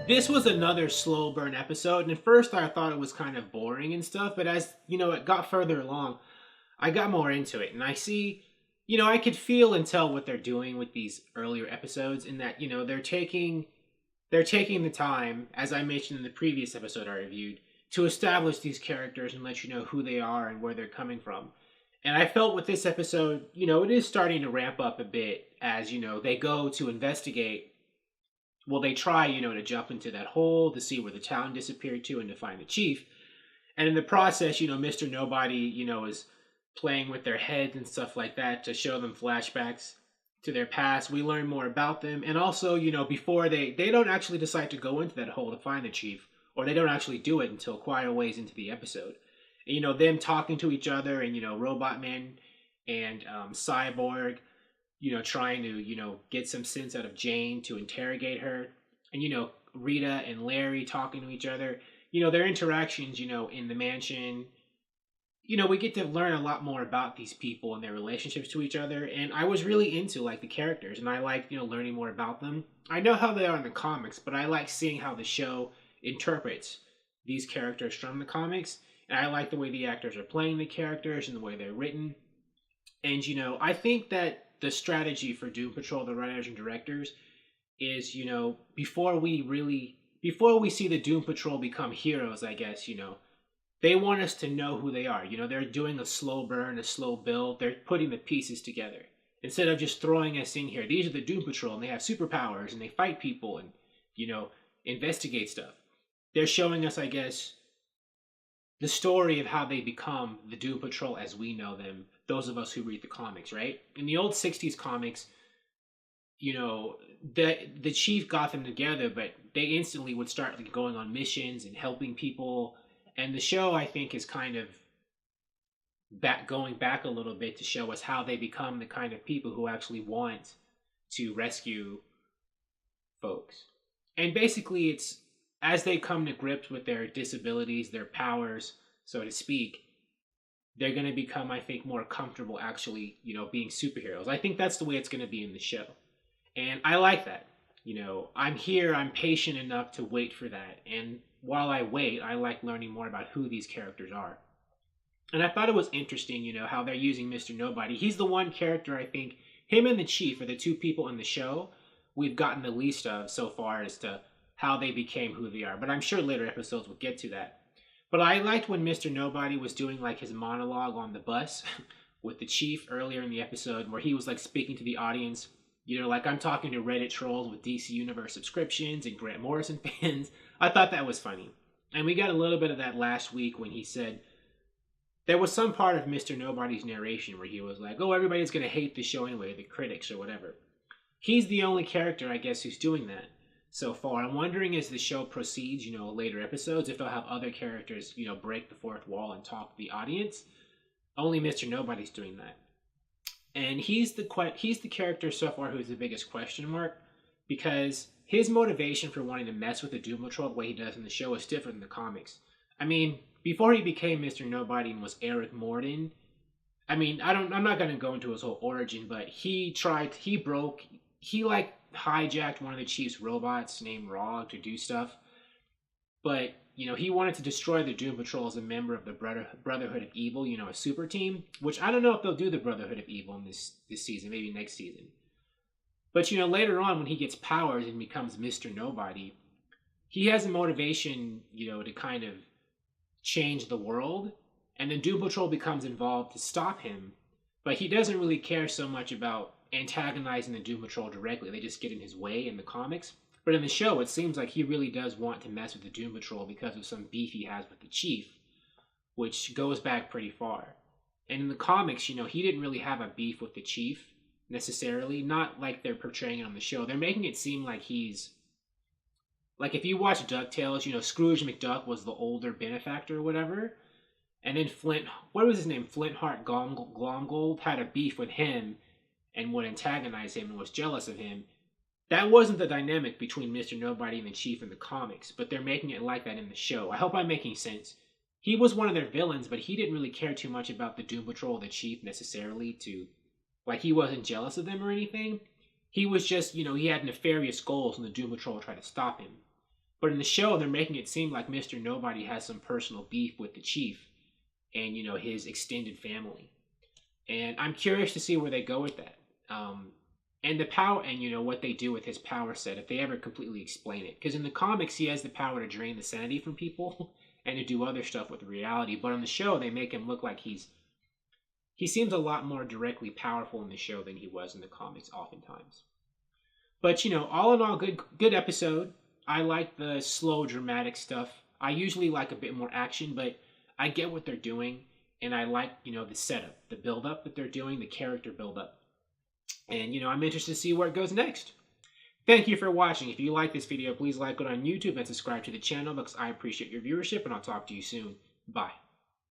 This was another slow burn episode, and at first I thought it was kind of boring and stuff, but as it got further along, I got more into it, and I see, I could feel and tell what they're doing with these earlier episodes, in that they're taking the time, as I mentioned in the previous episode I reviewed, to establish these characters and let you know who they are and where they're coming from. And I felt with this episode, it is starting to ramp up a bit as, they go to investigate. Well, they try, to jump into that hole to see where the town disappeared to and to find the chief. And in the process, Mr. Nobody, is playing with their heads and stuff like that to show them flashbacks to their past. We learn more about them. And also, before they don't actually decide to go into that hole to find the chief, or they don't actually do it until quite a ways into the episode. And, them talking to each other and, Robot Man and Cyborg, trying to, get some sense out of Jane to interrogate her. And, Rita and Larry talking to each other. Their interactions, in the mansion. We get to learn a lot more about these people and their relationships to each other. And I was really into, like, the characters. And I like, learning more about them. I know how they are in the comics, but I like seeing how the show interprets these characters from the comics. And I like the way the actors are playing the characters and the way they're written. And, I think that the strategy for Doom Patrol, the writers and directors, is, before we see the Doom Patrol become heroes, I guess, they want us to know who they are. They're doing a slow burn, a slow build. They're putting the pieces together. Instead of just throwing us in here, these are the Doom Patrol, and they have superpowers, and they fight people, and, investigate stuff. They're showing us, I guess, the story of how they become the Doom Patrol as we know them, those of us who read the comics, right? In the old 60s comics, the chief got them together, but they instantly would start, like, going on missions and helping people. And the show, I think, is kind of going back a little bit to show us how they become the kind of people who actually want to rescue folks. And basically, it's as they come to grips with their disabilities, their powers, so to speak, they're going to become, I think, more comfortable actually, being superheroes. I think that's the way it's going to be in the show. And I like that. I'm here, I'm patient enough to wait for that. And while I wait, I like learning more about who these characters are. And I thought it was interesting, how they're using Mr. Nobody. He's the one character, I think, him and the Chief are the two people in the show we've gotten the least of so far as to how they became who they are. But I'm sure later episodes will get to that. But I liked when Mr. Nobody was doing, like, his monologue on the bus with the Chief earlier in the episode, where he was, like, speaking to the audience. Like, I'm talking to Reddit trolls with DC Universe subscriptions and Grant Morrison fans. I thought that was funny. And we got a little bit of that last week when he said, there was some part of Mr. Nobody's narration where he was like, oh, everybody's going to hate the show anyway, the critics or whatever. He's the only character, I guess, who's doing that so far. I'm wondering as the show proceeds, later episodes, if they'll have other characters, break the fourth wall and talk to the audience. Only Mr. Nobody's doing that. And he's the character so far who's the biggest question mark, because his motivation for wanting to mess with the Doom Patrol the way he does in the show is different in the comics. I mean, before he became Mr. Nobody and was Eric Morden, I'm not going to go into his whole origin, but he hijacked one of the Chief's robots named Rog to do stuff. But, he wanted to destroy the Doom Patrol as a member of the Brotherhood of Evil, a super team, which I don't know if they'll do the Brotherhood of Evil in this season, maybe next season. But, later on when he gets powers and becomes Mr. Nobody, he has a motivation, to kind of change the world. And then Doom Patrol becomes involved to stop him. But he doesn't really care so much about antagonizing the Doom Patrol directly. They just get in his way in the comics. But in the show, it seems like he really does want to mess with the Doom Patrol because of some beef he has with the Chief, which goes back pretty far. And in the comics, he didn't really have a beef with the Chief, necessarily. Not like they're portraying it on the show. They're making it seem like he's... Like, if you watch DuckTales, Scrooge McDuck was the older benefactor or whatever. And then what was his name? Flintheart Glomgold had a beef with him and would antagonize him and was jealous of him. That wasn't the dynamic between Mr. Nobody and the Chief in the comics, but they're making it like that in the show. I hope I'm making sense. He was one of their villains, but he didn't really care too much about the Doom Patrol or the Chief necessarily he wasn't jealous of them or anything. He was just, he had nefarious goals and the Doom Patrol tried to stop him. But in the show, they're making it seem like Mr. Nobody has some personal beef with the chief and, his extended family. And I'm curious to see where they go with that. And the power, and what they do with his power set, if they ever completely explain it. Because in the comics, he has the power to drain the sanity from people and to do other stuff with reality. But on the show, they make him look like he seems a lot more directly powerful in the show than he was in the comics, oftentimes. But all in all, good episode. I like the slow, dramatic stuff. I usually like a bit more action, but I get what they're doing, and I like the setup, the build up that they're doing, the character build up, and I'm interested to see where it goes next. Thank you for watching. If you like this video, please like it on YouTube and subscribe to the channel because I appreciate your viewership, and I'll talk to you soon. Bye.